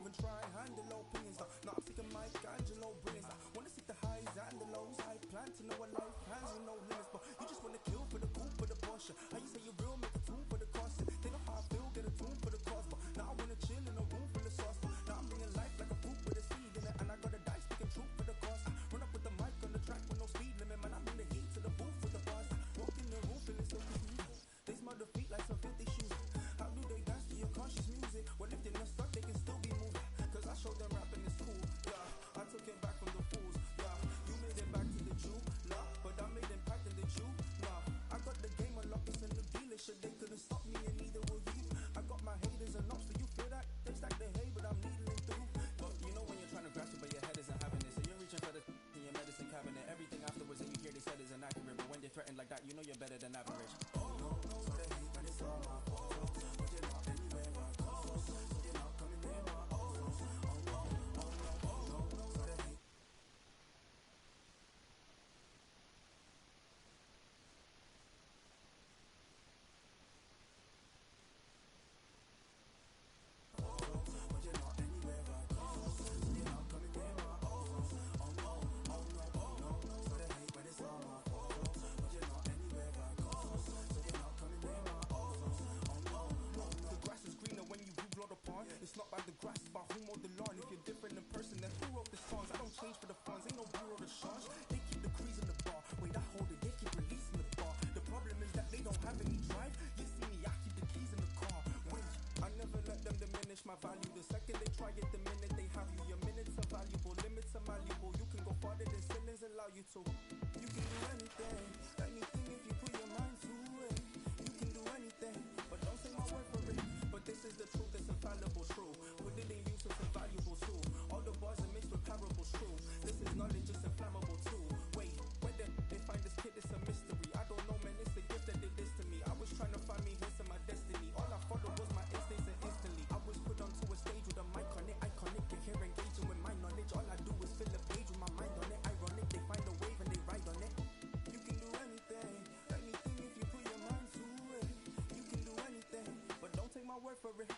even try and handle opinions. Now I'm sick of Mike Angelo brilliance. Wanna see the highs and the lows. I plan to know a life plans with no limits, but you just wanna kill for the coup, for the Porsche. How you say you're real, make a tune for the cost. They know how I feel, get a tune for the cause. But now I wanna chill in a room full of sauce. But now I'm living life like a fruit with a seed in it, and I got a die speaking truth for the cause. Run up with the mic on the track with no speed limit, man. I'm in the heat to the booth with the bars. Walk in the room feeling so confused. They smell the feet like some filthy shoes. How do they dance to your conscious music? Well, if they're not stuck, they can still be moved. Cause I showed them rapping is cool, yeah. I took it back from the fools, yeah. You made it back to the Jew, nah. But I made impact in the Jew, nah. I got the game unlocked, it's in the dealership. They couldn't stop me and neither will you. I got my haters and knocks, do you feel that? They stack the hay, but I'm needling through. But you know when you're trying to grasp it, but your head isn't having it. So you're reaching for the in your medicine cabinet. Everything afterwards and you hear they said is inaccurate. But when they threaten like that, you know you're better than average. Oh, no, no, so they hate, but it's all my fault. But you're not anywhere I go. So you're not coming near my it's not by the grass, it's by who mowed the lawn. If you're different in person, then who wrote the songs? I don't change for the funds, ain't no bureau to charge. They keep the crease in the bar, wait I hold it, they keep releasing the bar. The problem is that they don't have any drive. You see me, I keep the keys in the car. Wait, I never let them diminish my value. The second they try it, the minute they have you. Your minutes are valuable, limits are malleable. You can go farther than ceilings allow you to. You can do anything, anything if you put your mind to it. You can do anything, but don't say my word for it. But this is the truth, it's infallible, true. Put it in use, it's a valuable tool. All the bars are mixed with parables, true. This is knowledge, it's inflammable too. Wait, where they find this kid, it's a mystery. I don't know, man, it's a gift that did this to me. I was trying to find me hints in my destiny. All I followed was my instincts and instantly I was put onto a stage with a mic on it, iconic. You're here engaging with my knowledge. All I do is fill a page with my mind on it. Ironic, they find a wave and they ride on it. You can do anything, anything if you put your mind to it. You can do anything, but don't take my word for it.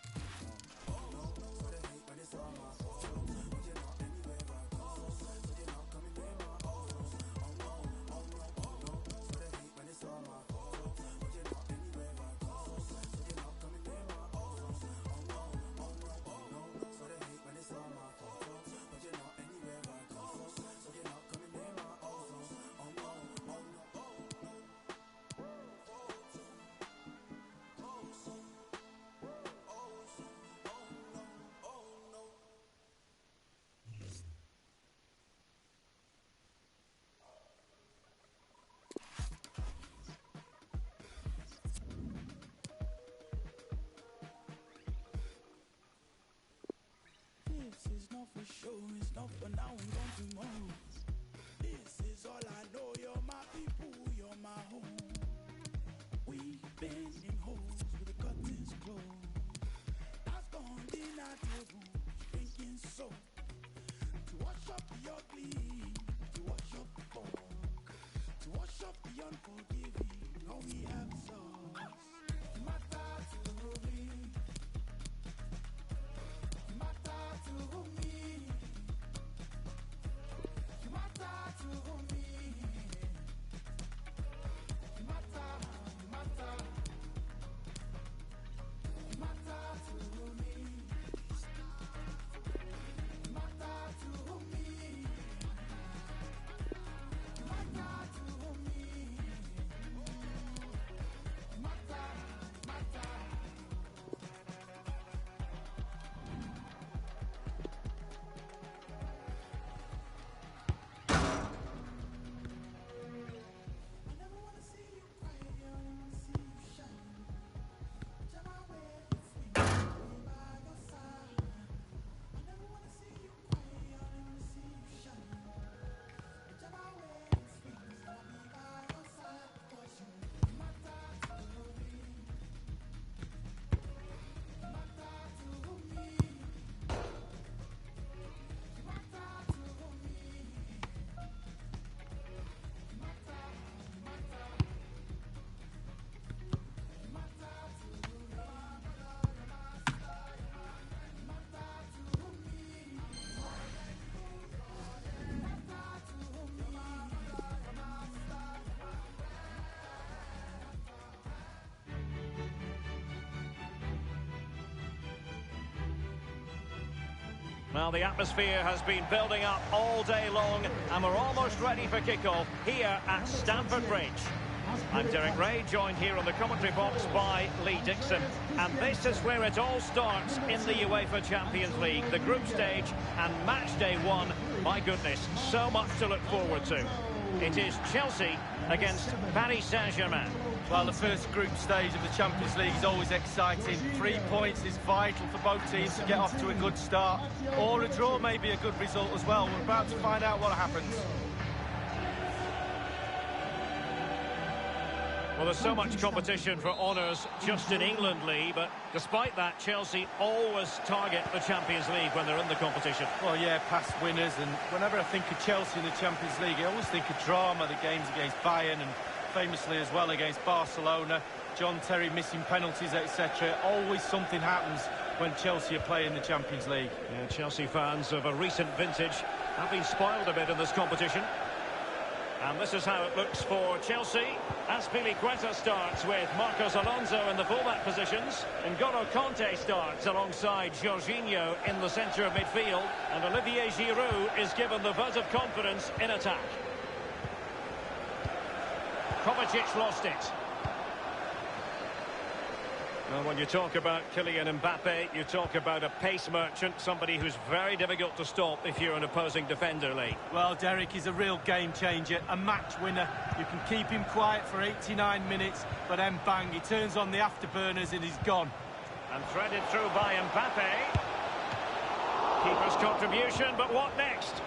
Oh, no, no, so they hate, but it's all my fault. But you're not anywhere I go. So you're not coming near my oh, no, oh, no, oh, no. So they hate, but it's all my fault. But you're not anywhere I go. So you're not coming near my oh, no, oh, no, oh, no. So they hate, but it's all my fault. But you're not anywhere I go. So you're not coming near my oh, no, oh, no, oh, no. This is not for show, it's not for now and gone tomorrow. This is all I know, you're my people, you're my home. We've been in holes with the curtains closed. That's gone dinner table, drinking soap. To wash up the ugly, to wash up the fog, to wash up the unforgiving, all we have is us. Matter to me, matter to me, matter to me, matter, matter, matter to me, matter to me, matter to me. Well, the atmosphere has been building up all day long, and we're almost ready for kickoff here at Stamford Bridge. I'm Derek Ray, joined here on the commentary box by Lee Dixon. And this is where it all starts in the UEFA Champions League. The group stage and match day one. My goodness, so much to look forward to. It is Chelsea against Paris Saint-Germain. Well, the first group stage of the Champions League is always exciting. 3 points is vital for both teams to get off to a good start. Or a draw may be a good result as well. We're about to find out what happens. Well, there's so much competition for honours just in England, Lee, but despite that, Chelsea always target the Champions League when they're in the competition. Well, yeah, past winners, and whenever I think of Chelsea in the Champions League, I always think of drama, the games against Bayern and famously as well against Barcelona, John Terry missing penalties, etc. Always something happens when Chelsea are playing the Champions League. Yeah, Chelsea fans of a recent vintage have been spoiled a bit in this competition. And this is how it looks for Chelsea. Azpilicueta starts with Marcos Alonso in the fullback positions. N'Golo Kanté starts alongside Jorginho in the centre of midfield. And Olivier Giroud is given the vote of confidence in attack. Kovacic lost it. Well, when you talk about Kylian Mbappe, you talk about a pace merchant, somebody who's very difficult to stop if you're an opposing defender, Lee. Well, Derek is a real game changer, a match winner. You can keep him quiet for 89 minutes, but then bang, he turns on the afterburners and he's gone. And threaded through by Mbappe. Keeper's contribution, but what next?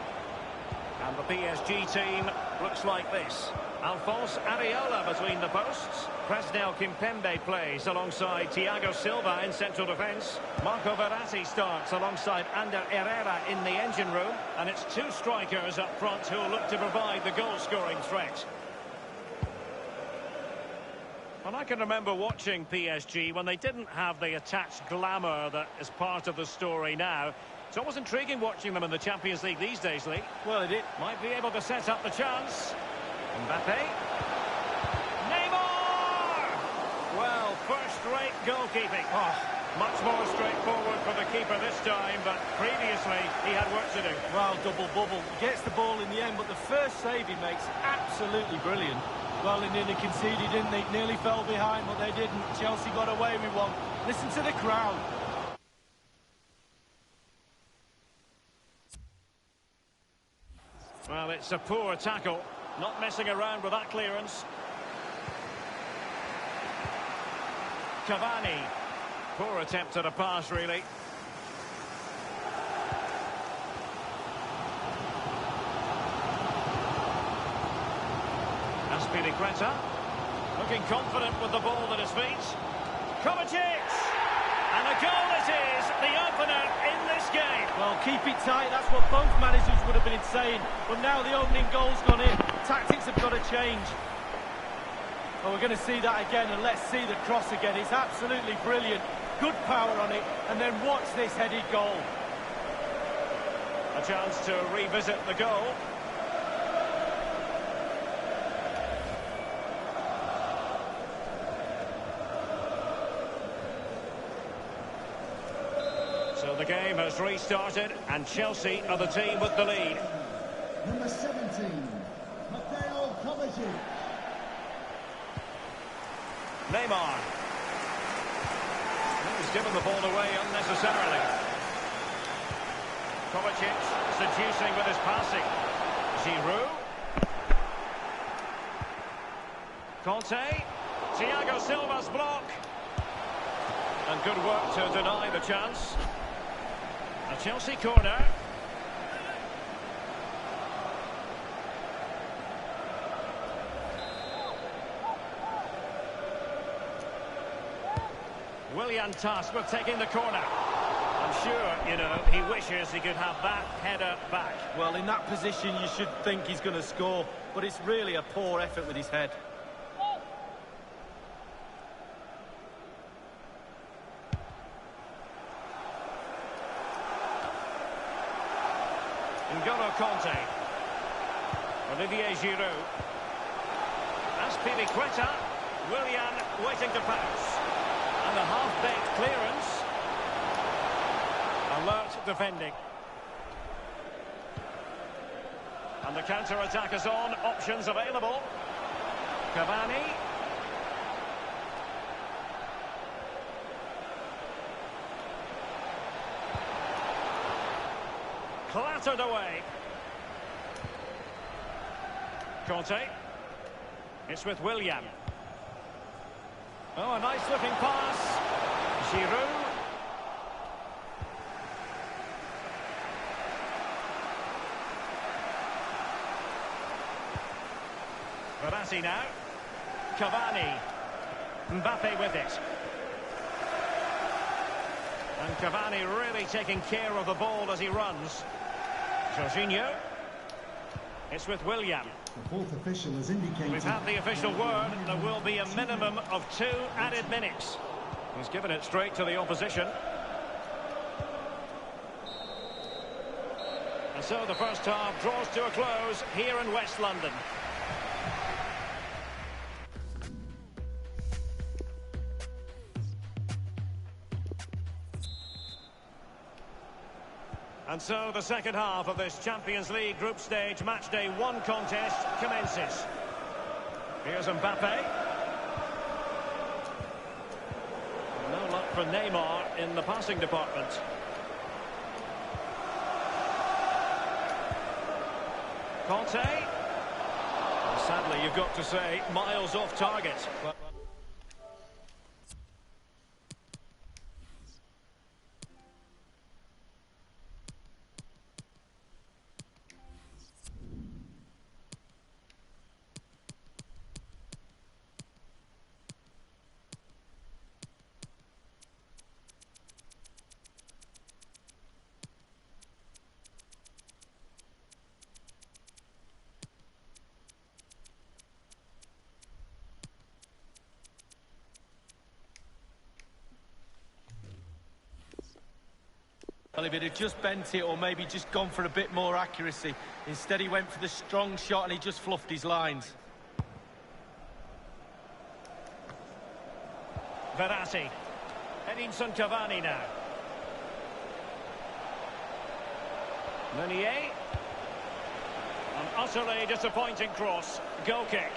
And the PSG team looks like this. Alphonse Areola between the posts. Presnel Kimpembe plays alongside Thiago Silva in central defence. Marco Verratti starts alongside Ander Herrera in the engine room. And it's two strikers up front who will look to provide the goal-scoring threat. Well, I can remember watching PSG when they didn't have the attached glamour that is part of the story now. It's always intriguing watching them in the Champions League these days, Lee. Well, it might be able to set up the chance. Mbappe. Neymar! Well, first-rate goalkeeping. Oh, much more straightforward for the keeper this time, but previously he had work to do. Well, double bubble. He gets the ball in the end, but the first save he makes, absolutely brilliant. Well, they nearly conceded, didn't they? Nearly fell behind, but they didn't. Chelsea got away with one. Listen to the crowd. Well, it's a poor tackle. Not messing around with that clearance. Cavani. Poor attempt at a pass, really. Azpilicueta. Looking confident with the ball at his feet. Kovacic! And a goal it is, the opener in this game. Well, keep it tight, that's what both managers would have been saying. But now the opening goal's gone in. Tactics have got to change. Well, we're going to see that again, and let's see the cross again. It's absolutely brilliant. Good power on it, and then watch this headed goal. A chance to revisit the goal. So the game has restarted, and Chelsea are the team with the lead. Number 17, Mateo Kovacic. Neymar. He's given the ball away unnecessarily. Kovacic seducing with his passing. Giroud. Kanté. Thiago Silva's block. And good work to deny the chance. A Chelsea corner. Willian Tusk with taking the corner. I'm sure, you know, he wishes he could have that header back. Well, in that position, you should think he's going to score, but it's really a poor effort with his head. N'Golo Kanté. Olivier Giroud. Azpilicueta. Willian waiting to pass. And a half-baked clearance. Alert defending. And the counter-attack is on. Options available. Cavani. Clattered away. Conte. It's with William. Oh, a nice-looking pass. Giroud. Verratti now. Cavani. Mbappe with it. And Cavani really taking care of the ball as he runs. Jorginho. It's with William. The fourth official has indicated... We've had the official word. There will be a minimum of 2 added minutes. He's given it straight to the opposition. And so the first half draws to a close here in West London. And so the second half of this Champions League group stage match day 1 contest commences. Here's Mbappe. No luck for Neymar in the passing department. Conte. And sadly, you've got to say, miles off target. Well, if he'd have just bent it or maybe just gone for a bit more accuracy. Instead, he went for the strong shot and he just fluffed his lines. Verratti. Edinson Cavani now. Meunier. An utterly disappointing cross. Goal kick.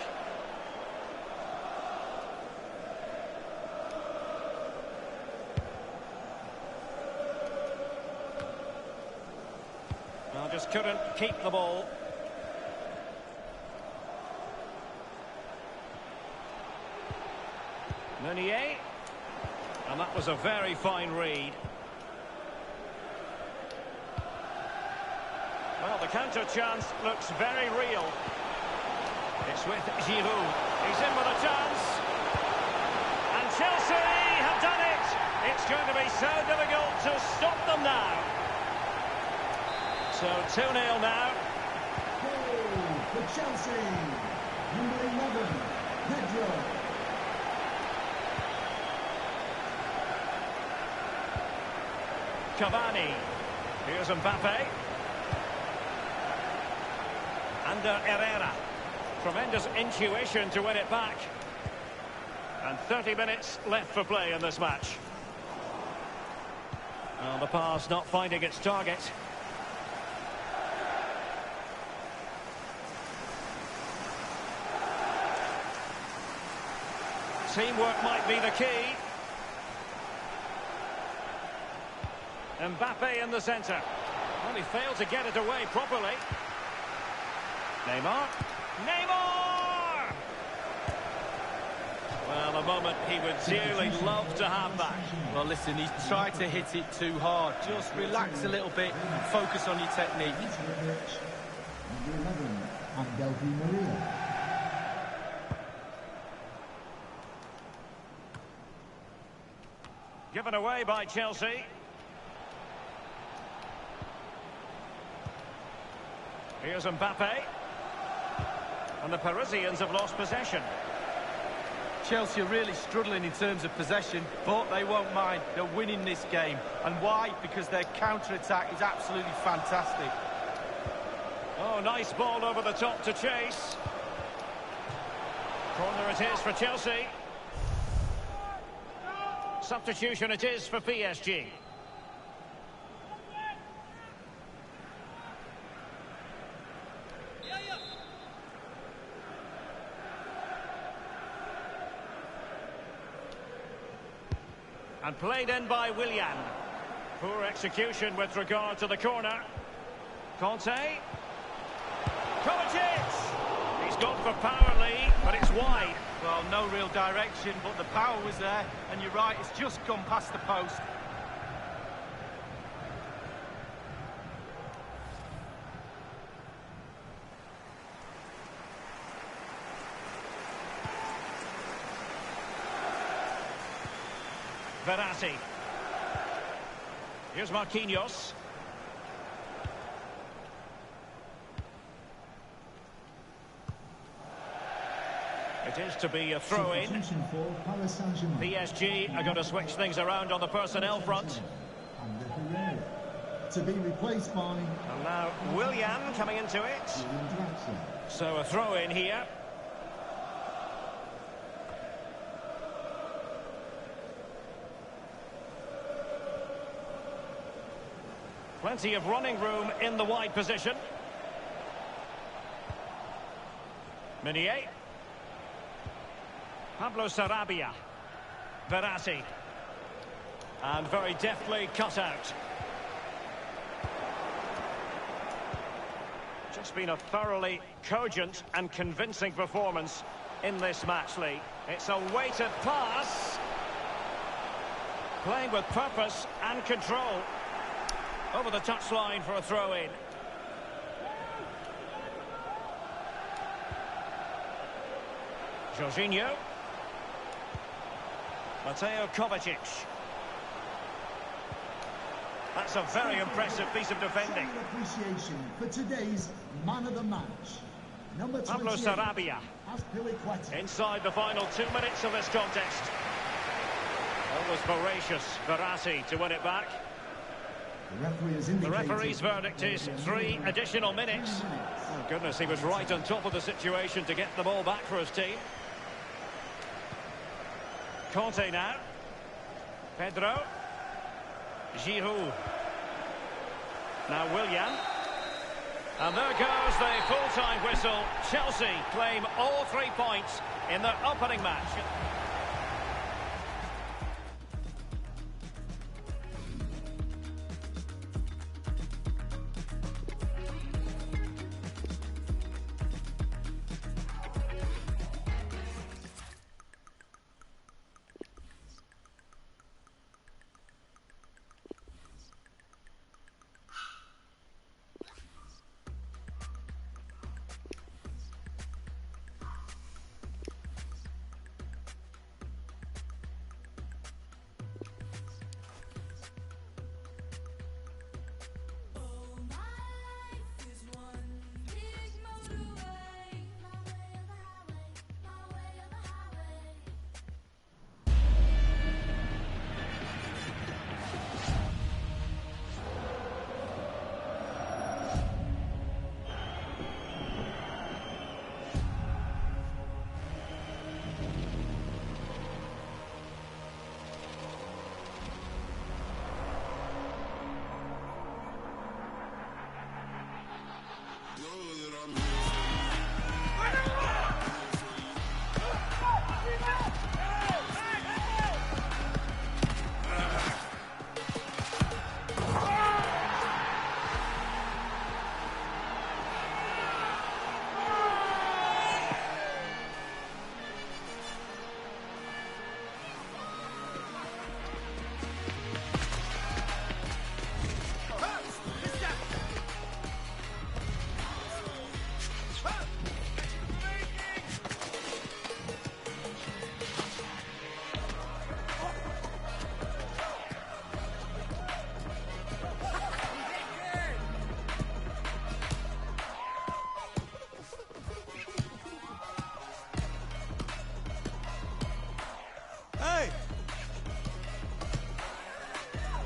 Just couldn't keep the ball. Meunier. And that was a very fine read. Well, the counter chance looks very real. It's with Giroud. He's in with a chance. And Chelsea have done it. It's going to be so difficult to stop them now. So 2-0 now. Goal for Chelsea. Number 11, Pedro. Cavani. Here's Mbappe. Under Herrera. Tremendous intuition to win it back. And 30 minutes left for play in this match. Well, the pass not finding its target. Teamwork might be the key. Mbappe in the centre. Well, he failed to get it away properly. Neymar. Neymar! Well, a moment he would dearly love to have back. Well, listen, he's tried to hit it too hard. Just relax a little bit and focus on your technique. Number 11, Angel Di Maria. Given away by Chelsea. Here's Mbappe. And the Parisians have lost possession. Chelsea are really struggling in terms of possession, but they won't mind. They're winning this game. And why? Because their counter-attack is absolutely fantastic. Oh, nice ball over the top to chase. Corner it is for Chelsea. Substitution it is for PSG. And played in by Willian. Poor execution with regard to the corner. Conte. Kovacic! He's gone for power, Lee, but it's wide. Well, no real direction, but the power was there. And you're right, it's just gone past the post. Verratti. Here's Marquinhos. It is to be a throw-in. PSG are going to switch things around on the personnel front. To be replaced by... And now Willian coming into it. So a throw-in here. Plenty of running room in the wide position. Meunier. Pablo Sarabia. Verratti. And very deftly cut out. Just been a thoroughly cogent and convincing performance in this match, Lee. It's a weighted pass. Playing with purpose and control. Over the touchline for a throw-in. Jorginho. Mateo Kovacic. That's a very impressive piece of defending. Appreciation for today's man of the match. Number 28, Pablo Sarabia. Inside the final 2 minutes of this contest. Always voracious, Verratti to win it back. The referee's verdict is 3 additional minutes. Oh, goodness, he was right on top of the situation to get the ball back for his team. Conte now. Pedro. Giroud. Now Willian. And there goes the full-time whistle. Chelsea claim all 3 points in their opening match.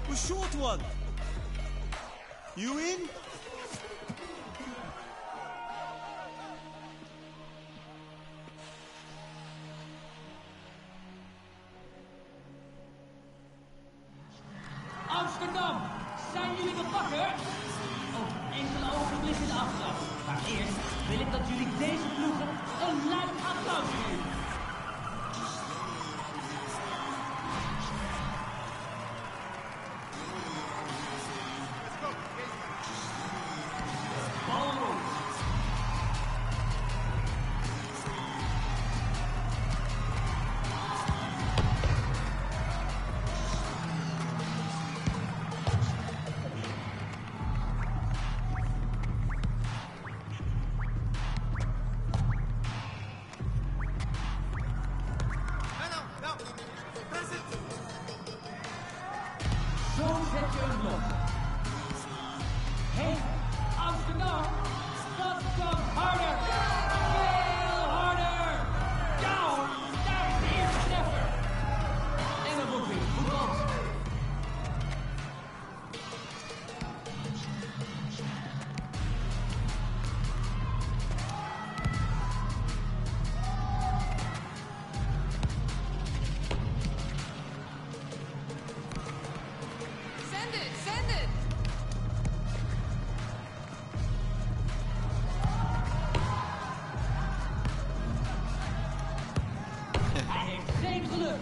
The short one. You in? Amsterdam, zijn jullie nog wakker? Over enkele ogenblikken de aftrap. Maar eerst wil ik dat jullie deze ploegen een luid applaus geven. zet je een blok. Hey, Amsterdam, dat kan harder. Veel harder. Ja hoor, daar is de eerste treffer. En dan wordt weer voetbald. Send it, send it! Hij heeft geen geluk.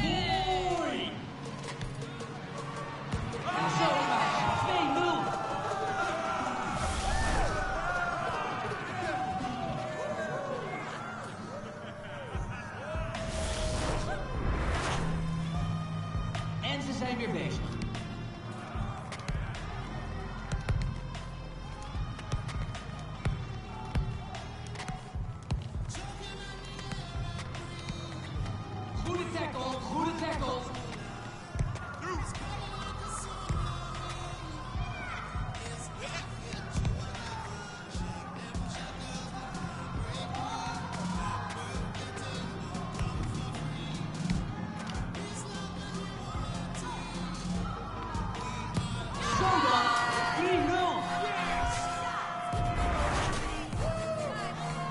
Mooi! En zo staat het 2-0. En ze zijn weer bezig. Goede tackle, goede tackle. Zo dan, 3-0.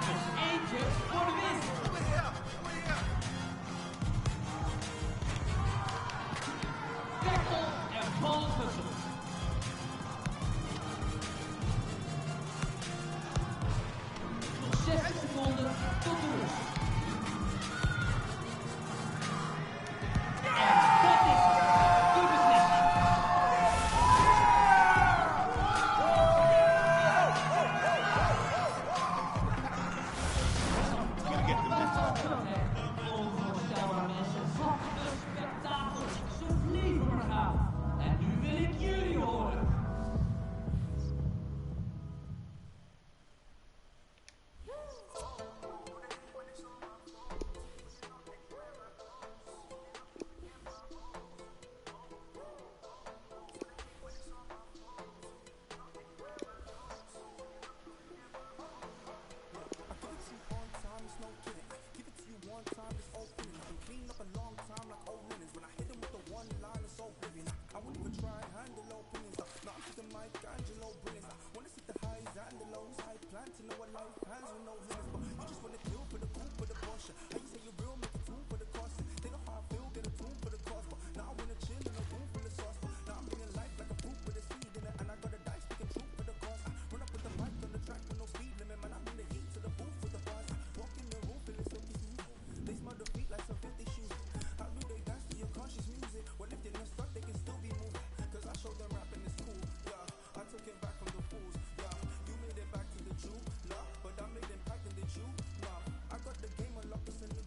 Een eentje voor de winst. Tackle en bal gewisseld. Nog 60 seconden tot de rust. En dat is het. De beslissing. Onvoorstelbaar mensen. Wat een spektakel. Ze vliegen maar gaan. En nu wil ik jullie horen. Give it to you one time, it's all feeling. I've been cleaning up a long time like old linens. When I hit him with the one line, it's so brilliant. I wouldn't even try and handle opinions. Now I'm the Mike Angelo brilliance. I wanna see the highs and the lows. I plan to know what life has with no limits. But you just wanna kill for the cool, for the Porsche. How you say you're real, make a tune for the cost. They know how I feel, get a tune for the cost. But now I wanna chill in a room full of sauce. But now I'm living life like a fruit with a seed in it. And I got a dice, sticking true for the cause. I run up with the mic on the track with no speed limit. Man, I bring the heat to the booth with the bars. Walk in the room, feeling silky smooth. They smell the feet like some 50 shoes. How do they dance to your conscious music? Well, if they're not stuck, they can still be moved. Cause I showed them rapping is cool, yeah. I took it back from the fools, yeah. You made it back to the Jew, nah. But I made impact in the Jew, nah. I got the game unlocked, it's a new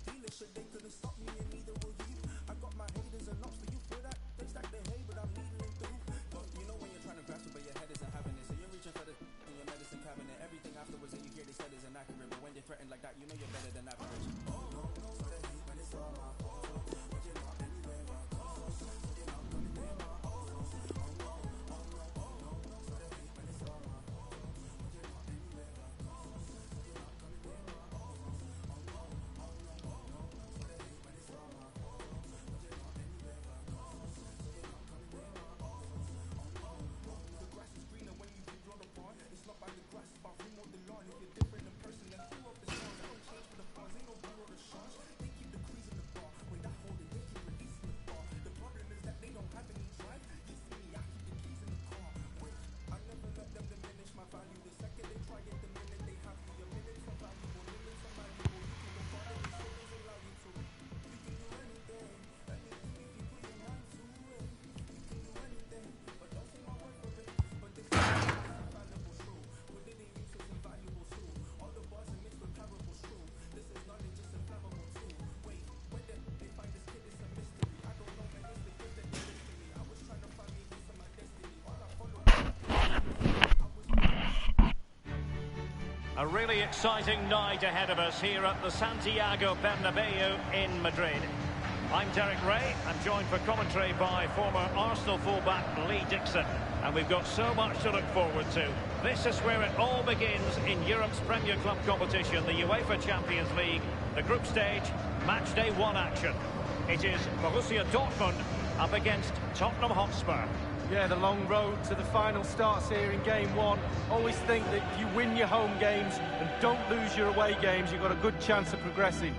A really exciting night ahead of us here at the Santiago Bernabeu in Madrid. I'm Derek Ray. I'm joined for commentary by former Arsenal fullback Lee Dixon. And we've got so much to look forward to. This is where it all begins in Europe's Premier Club competition, the UEFA Champions League, the group stage, match day 1 action. It is Borussia Dortmund up against Tottenham Hotspur. Yeah, the long road to the final starts here in game 1. Always think that if you win your home games and don't lose your away games, you've got a good chance of progressing.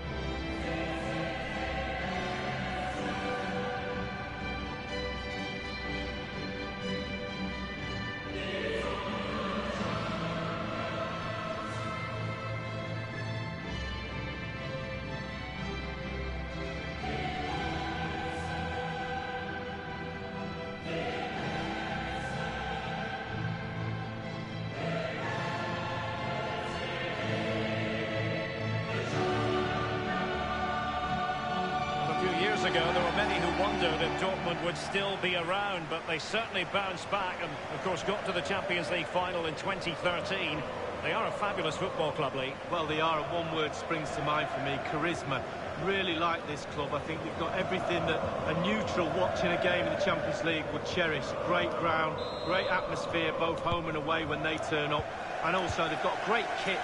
Ago, there were many who wondered if Dortmund would still be around, but they certainly bounced back and, of course, got to the Champions League final in 2013. They are a fabulous football club, Lee. Well, they are, and one word springs to mind for me, charisma. Really like this club. I think they've got everything that a neutral watching a game in the Champions League would cherish. Great ground, great atmosphere, both home and away when they turn up, and also they've got great kit.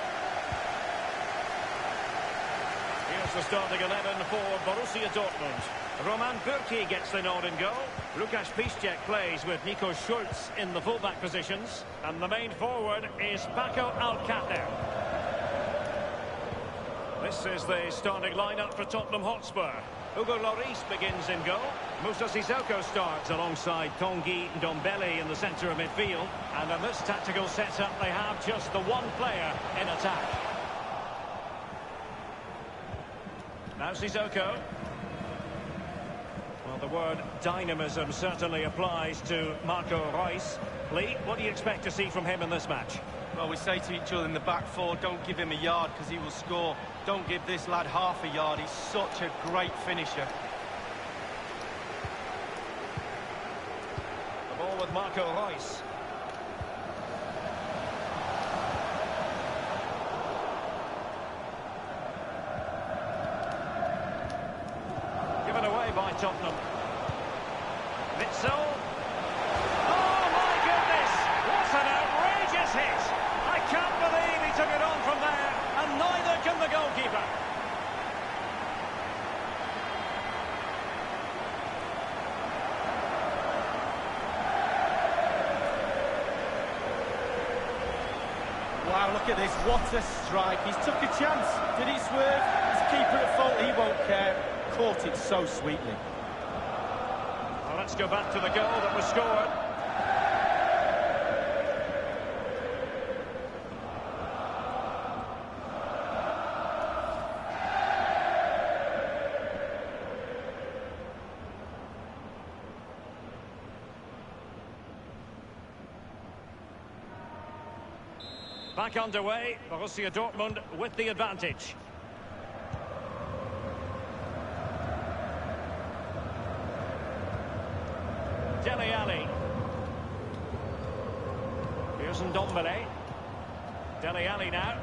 The starting 11 for Borussia Dortmund. Roman Bürki gets the nod in goal. Lukas Piszczek plays with Nico Schulz in the fullback positions. And the main forward is Paco Alcácer. This is the starting lineup for Tottenham Hotspur. Hugo Lloris begins in goal. Moussa Sissoko starts alongside Tanguy Ndombele in the centre of midfield. And in this tactical setup, they have just the one player in attack. Now Sissoko. Well, the word dynamism certainly applies to Marco Reus. Lee, what do you expect to see from him in this match? Well, we say to each other in the back four, don't give him a yard because he will score. Don't give this lad half a yard. He's such a great finisher. The ball with Marco Reus. By Tottenham. Witsel. Oh my goodness! What an outrageous hit! I can't believe he took it on from there, and neither can the goalkeeper. Wow, look at this, what a strike. He's took a chance. Did he swerve? His keeper at fault, he won't care. Caught it so sweetly. Well, let's go back to the goal that was scored. Back underway, Borussia Dortmund with the advantage. Dele Alli. Here's Ndombele. Dele Alli now.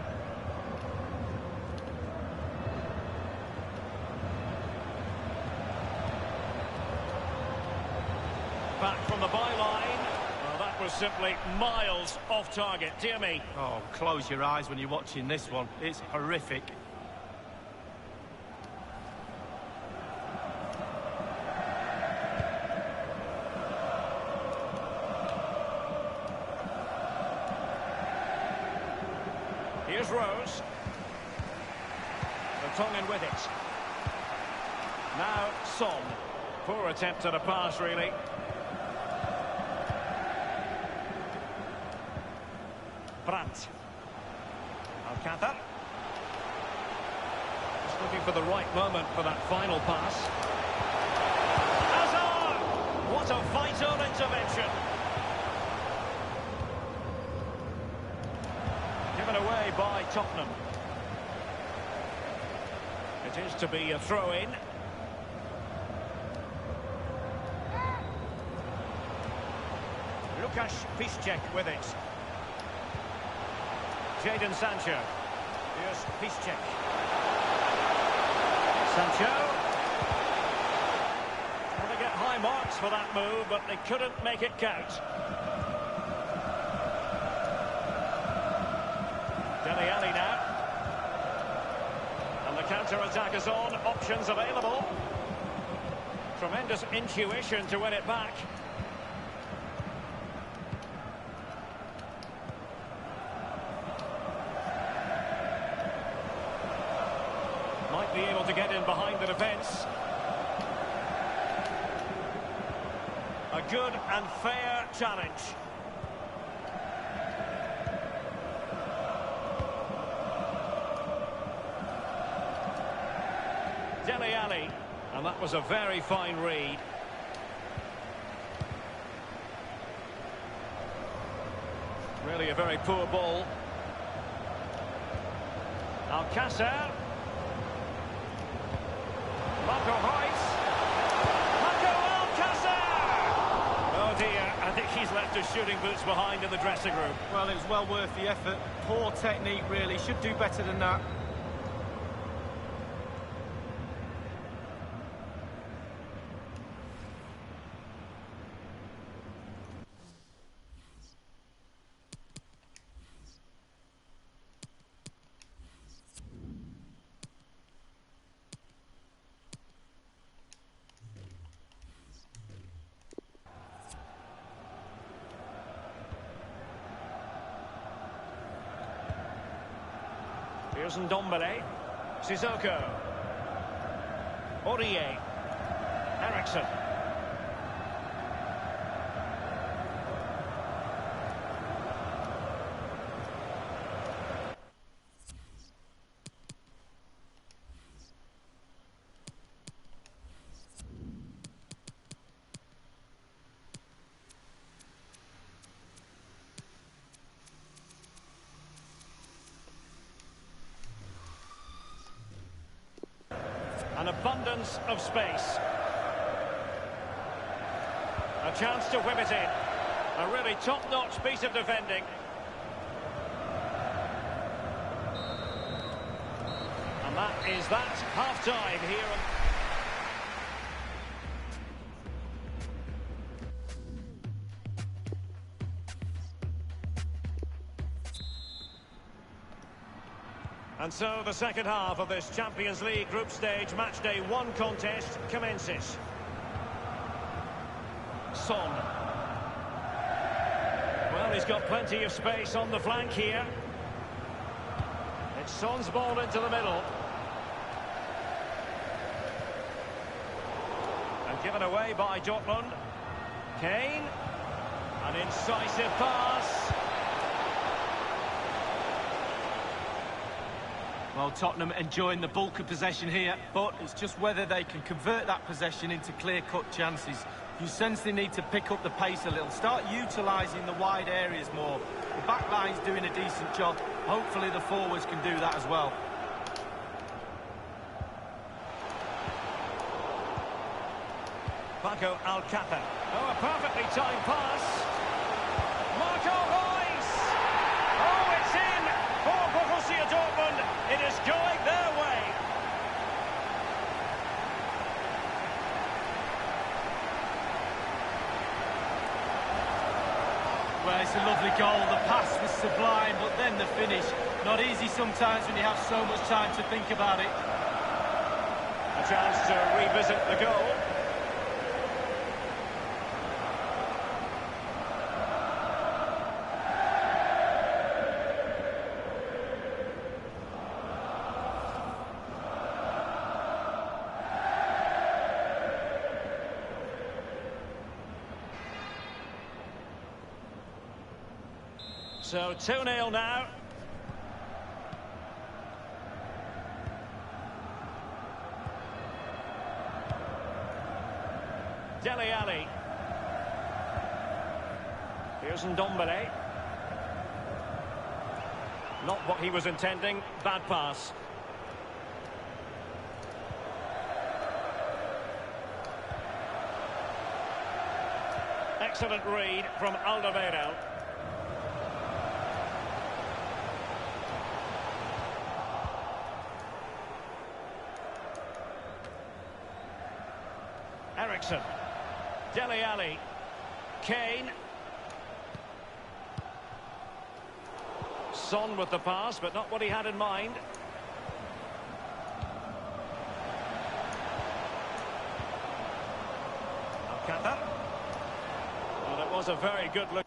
Back from the byline. Well, that was simply miles off target. Dear me. Oh, close your eyes when you're watching this one. It's horrific. Here's Rose. Vertonghen with it. Now Son. Poor attempt at a pass, really. Brandt. Alcácer. Just looking for the right moment for that final pass. Hazard! What a vital intervention. Given away by Tottenham. It is to be a throw-in. Lukas Piszczek with it. Jadon Sancho. Here's Piszczek. Sancho. Well, they get high marks for that move, but they couldn't make it count. Dele Alli now. And the counter-attack is on. Options available. Tremendous intuition to win it back. Might be able to get in behind the defence. A good and fair challenge. Dele Alli, and that was a very fine read. Really a very poor ball. Alcácer. Marco Reus. Marco Alcácer! Oh dear, I think he's left his shooting boots behind in the dressing room. Well, it was well worth the effort. Poor technique, really. Should do better than that. Here's Ndombele. Sissoko. Aurier. Eriksson. An abundance of space. A chance to whip it in. A really top-notch piece of defending. And that is that. Half-time here. And so the second half of this Champions League group stage matchday 1 contest commences. Son. Well, he's got plenty of space on the flank here. It's Son's ball into the middle. And given away by Dortmund. Kane. An incisive pass. Well, Tottenham enjoying the bulk of possession here, but it's just whether they can convert that possession into clear-cut chances. You sense they need to pick up the pace a little, start utilising the wide areas more. The back line's doing a decent job. Hopefully the forwards can do that as well. Paco Alcácer. Oh, a perfectly timed pass. Marco Reus! Oh, it's in for Borussia Dortmund. It is going their way. Well, it's a lovely goal. The pass was sublime, but then the finish. Not easy sometimes when you have so much time to think about it. A chance to revisit the goal. So 2-0 now. Dele Alli. Here's Ndombele. Not what he was intending. Bad pass. Excellent read from Alderweireld. Henderson. Dele Alli. Kane. Son with the pass, but not what he had in mind. Alcantara. Well, it was a very good look.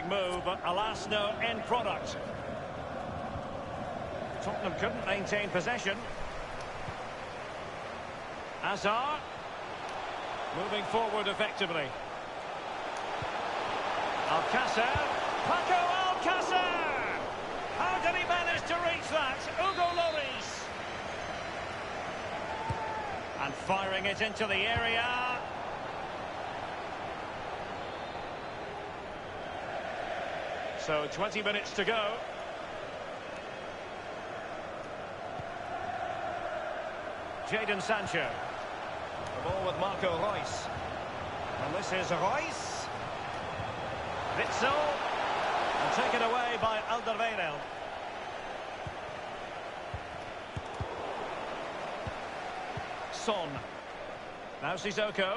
Move, but alas, no end product. Tottenham couldn't maintain possession. Hazard moving forward effectively. Alcácer, Paco Alcácer! How did he manage to reach that? Hugo Lloris. And firing it into the area. So 20 minutes to go. Jadon Sancho. The ball with Marco Reus. And this is Reus. Witsel. And taken away by Alderweireld. Son. Now Sissoko.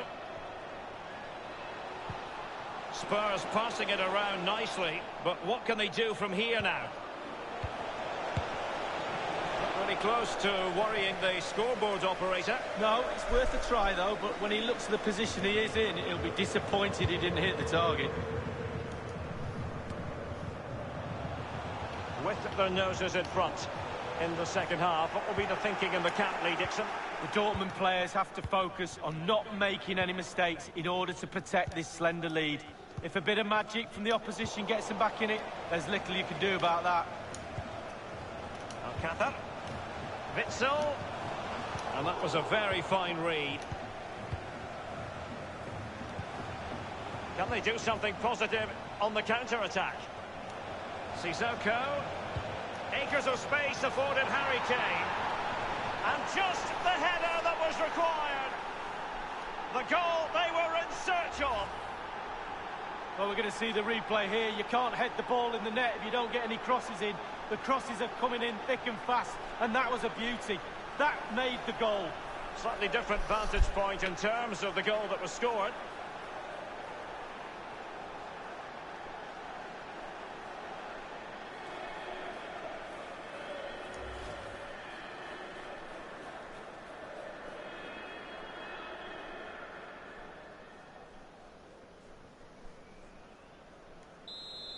Spurs passing it around nicely, but what can they do from here now? Not really close to worrying the scoreboard operator. No, it's worth a try though, but when he looks at the position he is in, he'll be disappointed he didn't hit the target. With their noses in front in the second half, what will be the thinking in the camp, Lee Dixon? The Dortmund players have to focus on not making any mistakes in order to protect this slender lead. If a bit of magic from the opposition gets them back in it, there's little you can do about that. Alcácer. Witsel. And that was a very fine read. Can they do something positive on the counter-attack? Sissoko. Acres of space afforded Harry Kane. And just the header that was required. The goal they were in search of. Well, we're going to see the replay here. You can't head the ball in the net if you don't get any crosses in. The crosses are coming in thick and fast, and that was a beauty. That made the goal. Slightly different vantage point in terms of the goal that was scored.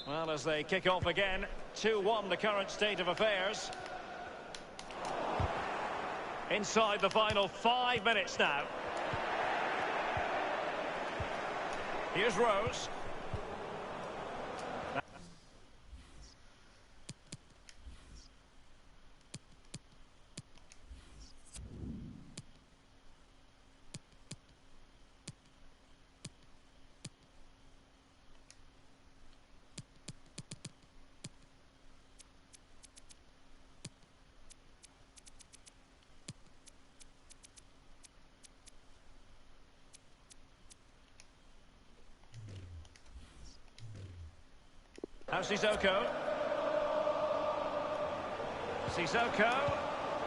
Well, as they kick off again, 2-1 the current state of affairs. Inside the final 5 minutes now. Here's Rose. Now Sissoko. Sissoko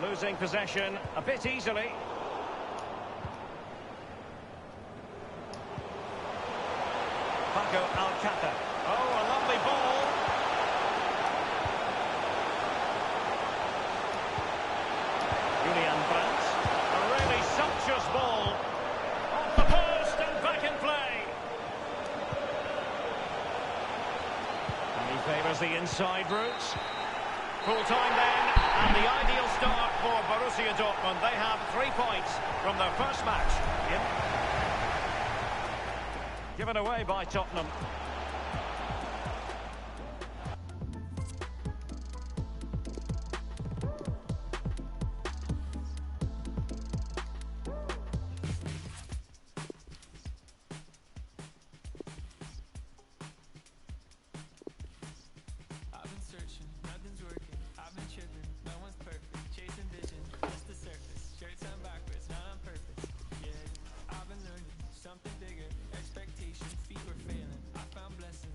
losing possession a bit easily. Paco Alcácer. Oh, a lovely ball. Julian Brandt. A really sumptuous ball. Off the post and back in play. He favours the inside route. Full time then, and the ideal start for Borussia Dortmund. They have 3 points from their first match. Given away by Tottenham. Something bigger, expectations, feet were failing. I found blessings.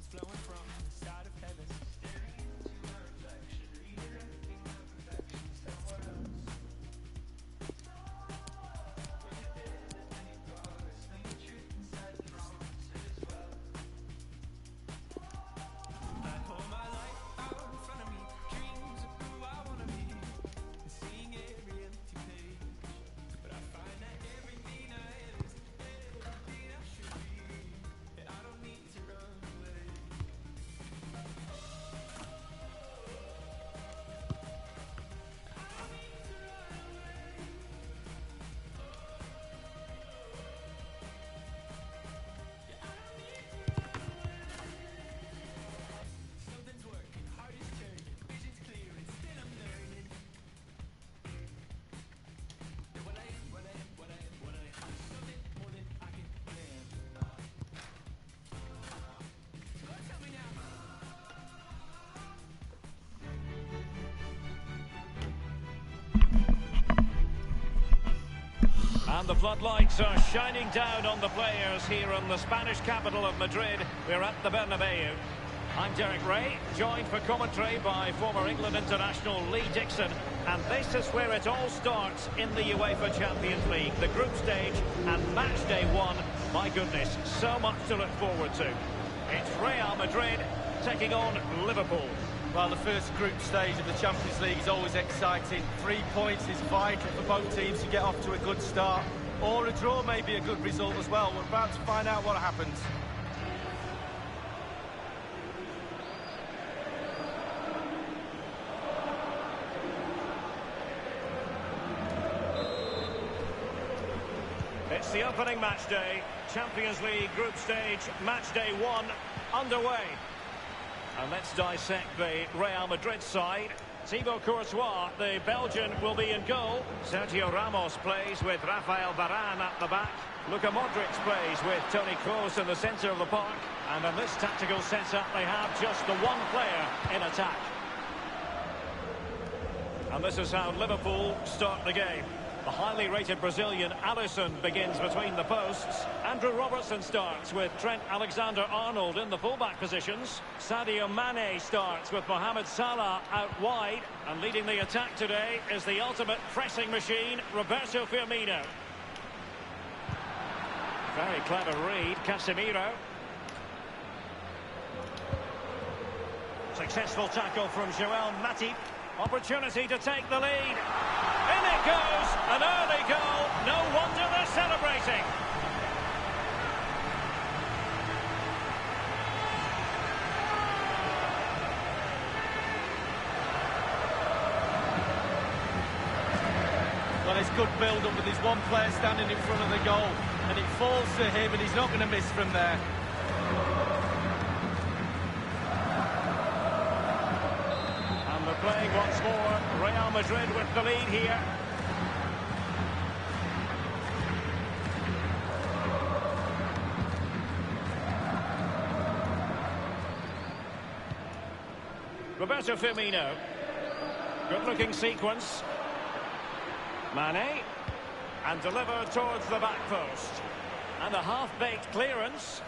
And the floodlights are shining down on the players here in the Spanish capital of Madrid. We're at the Bernabeu. I'm Derek Ray, joined for commentary by former England international Lee Dixon. And this is where it all starts in the UEFA Champions League. The group stage and match day one. My goodness, so much to look forward to. It's Real Madrid taking on Liverpool. Well, the first group stage of the Champions League is always exciting. 3 points is vital for both teams to get off to a good start. Or a draw may be a good result as well. We're about to find out what happens. It's the opening match day. Champions League group stage, match day one, underway. And let's dissect the Real Madrid side. Thibaut Courtois, the Belgian, will be in goal. Sergio Ramos plays with Rafael Varane at the back. Luka Modric plays with Toni Kroos in the centre of the park. And in this tactical setup, they have just the one player in attack. And this is how Liverpool start the game. The highly rated Brazilian Alisson begins between the posts. Andrew Robertson starts with Trent Alexander-Arnold in the fullback positions. Sadio Mane starts with Mohamed Salah out wide. And leading the attack today is the ultimate pressing machine, Roberto Firmino. Very clever read, Casemiro. Successful tackle from Joel Matip. Opportunity to take the lead. In it goes, an early goal. No wonder they're celebrating. Well, it's good build-up with his one player standing in front of the goal. And it falls to him, and he's not going to miss from there. Playing once more, Real Madrid with the lead here. Roberto Firmino. Good-looking sequence. Mane. And delivered towards the back post. And a half-baked clearance.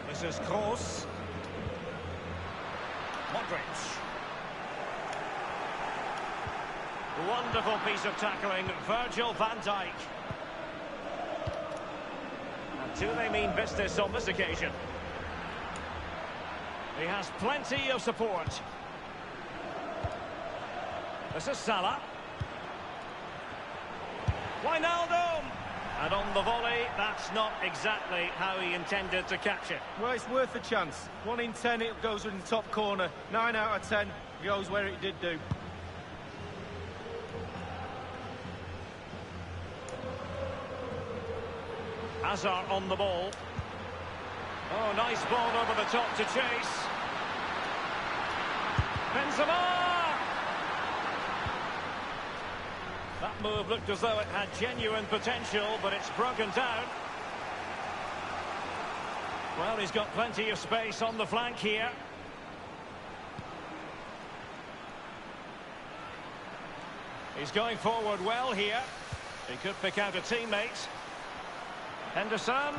This is Kroos. Modric. Wonderful piece of tackling, Virgil van Dijk. And do they mean business on this occasion? He has plenty of support. This is Salah. Wijnaldum. And on the volley, that's not exactly how he intended to catch it. Well, it's worth a chance. 1 in 10, it goes in the top corner. 9 out of 10 goes where it did do. Hazard on the ball. Oh, nice ball over the top to chase. Benzema! That move looked as though it had genuine potential, but it's broken down. Well, he's got plenty of space on the flank here. He's going forward well here. He could pick out a teammate. Henderson.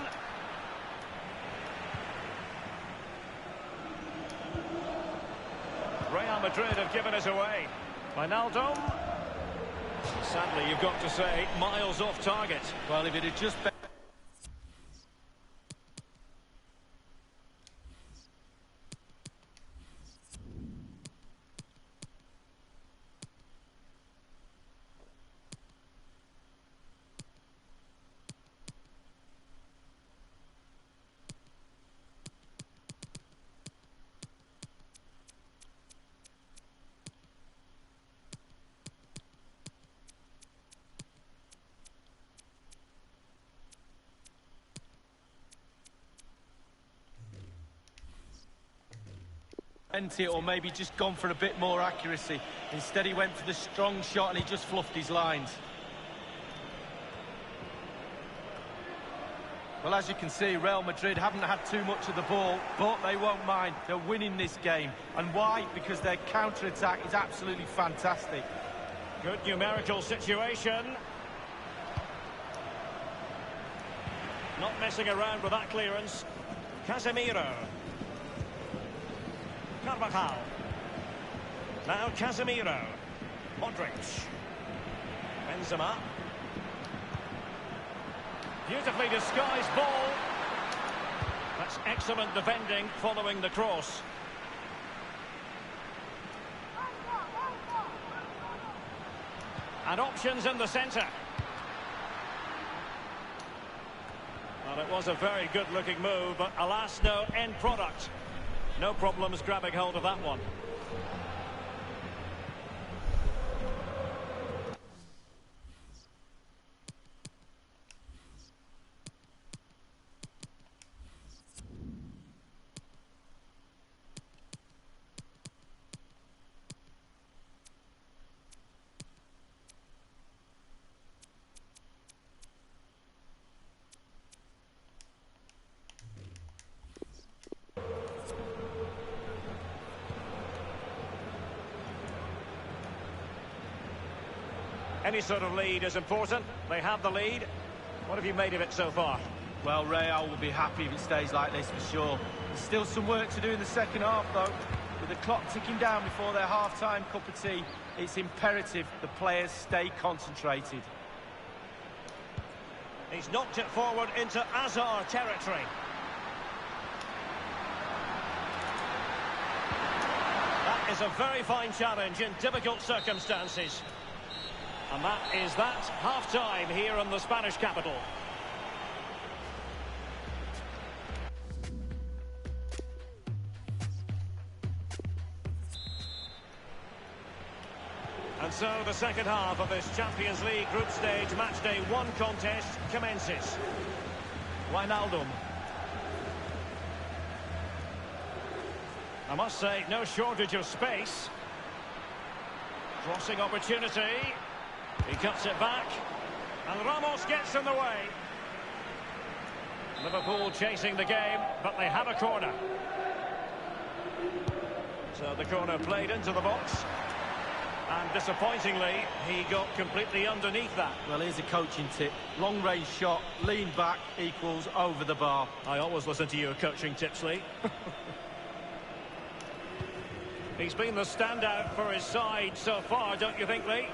Real Madrid have given it away. Wijnaldum. Sadly, you've got to say, miles off target. Well, if it had just been... it, or maybe just gone for a bit more accuracy. Instead he went for the strong shot and he just fluffed his lines. Well, as you can see, Real Madrid haven't had too much of the ball, but they won't mind. They're winning this game. And why? Because their counter-attack is absolutely fantastic. Good numerical situation. Not messing around with that clearance. Casemiro. Carvajal. Now Casemiro. Modric. Benzema. Beautifully disguised ball. That's excellent defending following the cross. And options in the centre. Well, it was a very good-looking move, but alas, no end product. No problems grabbing hold of that one. Any sort of lead is important. They have the lead. What have you made of it so far? Well, Real will be happy if it stays like this for sure. There's still some work to do in the second half, though. With the clock ticking down before their half-time cup of tea, it's imperative the players stay concentrated. He's knocked it forward into Hazard territory. That is a very fine challenge in difficult circumstances. And that is that, half-time here in the Spanish capital. And so the second half of this Champions League group stage matchday 1 contest commences. Wijnaldum. I must say, no shortage of space. Crossing opportunity. He cuts it back, and Ramos gets in the way. Liverpool chasing the game, but they have a corner. So the corner played into the box, and disappointingly, he got completely underneath that. Well, here's a coaching tip. Long-range shot, lean back, equals over the bar. I always listen to your coaching tips, Lee. He's been the standout for his side so far, don't you think, Lee?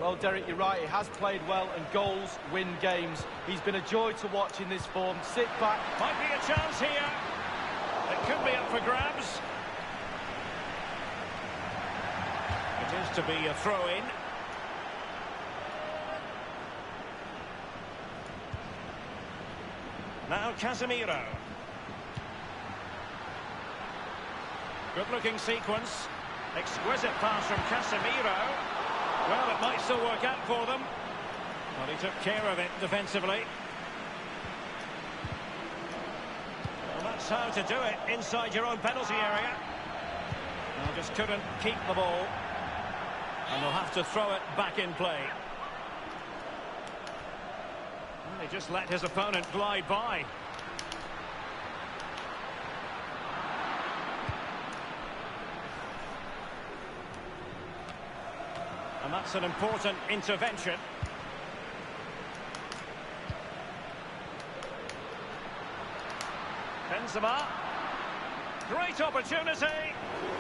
Well, Derek, you're right. He has played well, and goals win games. He's been a joy to watch in this form. Sit back. Might be a chance here. It could be up for grabs. It is to be a throw-in. Now Casemiro. Good-looking sequence. Exquisite pass from Casemiro. Well, it might still work out for them. Well, he took care of it defensively. Well, that's how to do it inside your own penalty area. Well, just couldn't keep the ball. And they'll have to throw it back in play. Well, he just let his opponent glide by. And that's an important intervention. Benzema. Great opportunity.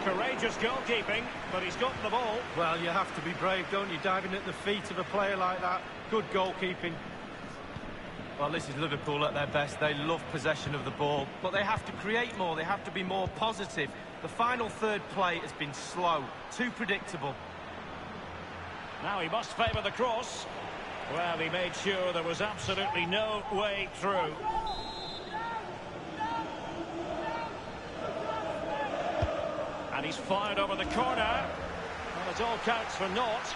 Courageous goalkeeping, but he's gotten the ball. Well, you have to be brave, don't you, diving at the feet of a player like that. Good goalkeeping. Well, this is Liverpool at their best. They love possession of the ball, but they have to create more. They have to be more positive. The final third play has been slow, too predictable. Now he must favour the cross. Well, he made sure there was absolutely no way through. And he's fired over the corner. Well, it all counts for naught.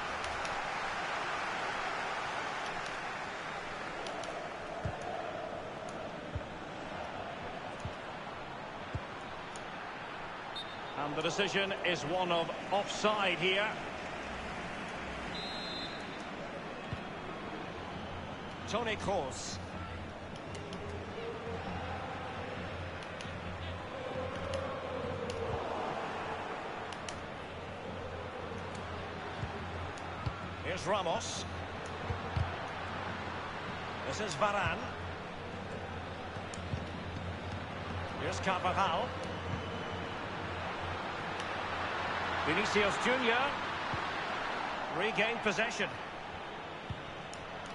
And the decision is one of offside here. Toni Kroos. Here's Ramos. This is Varane. Here's Carvajal. Vinicius Junior. Regained possession.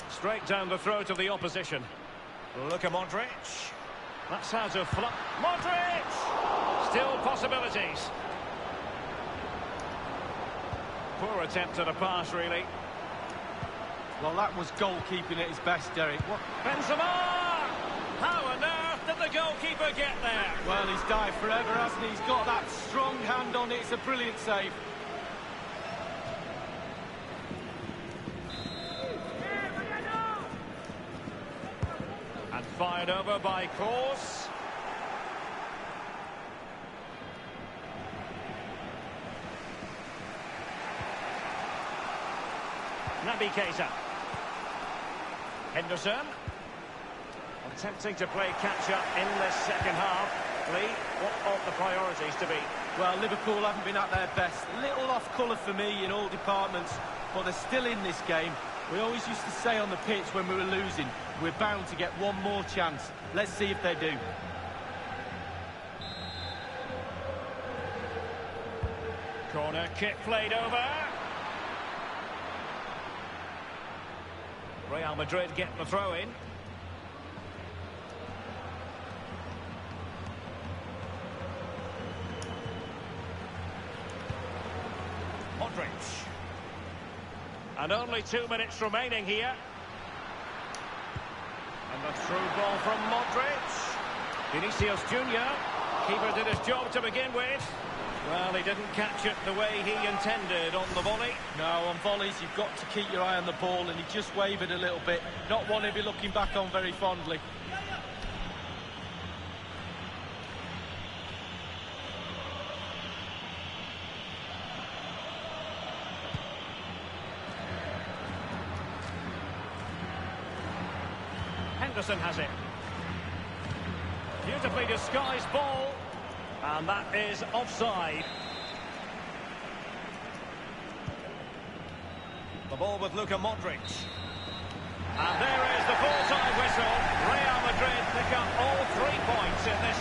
Straight down the throat of the opposition. Luka Modric. That's how to flop. Modric! Still possibilities. Poor attempt at a pass, really. Well, that was goalkeeping at his best, Derek. What? Benzema! How on earth did the goalkeeper get there? Well, he's dived forever, hasn't he? He's got that strong hand on it. It's a brilliant save. And fired over by Kroos. Naby Keita. Henderson. Attempting to play catch-up in this second half. Lee, what ought the priorities to be? Well, Liverpool haven't been at their best. Little off colour for me in all departments, but they're still in this game. We always used to say on the pitch when we were losing, we're bound to get one more chance. Let's see if they do. Corner kick played over. Real Madrid getting the throw in. Modric. And only 2 minutes remaining here. And the through ball from Modric. Vinicius Junior. Keeper did his job to begin with. Well, he didn't catch it the way he intended on the volley. No, on volleys, you've got to keep your eye on the ball, and he just wavered a little bit. Not one he'll be looking back on very fondly. Henderson has it. Beautifully disguised ball. And that is offside. The ball with Luka Modric. And there is the full-time whistle. Real Madrid pick up all 3 points in this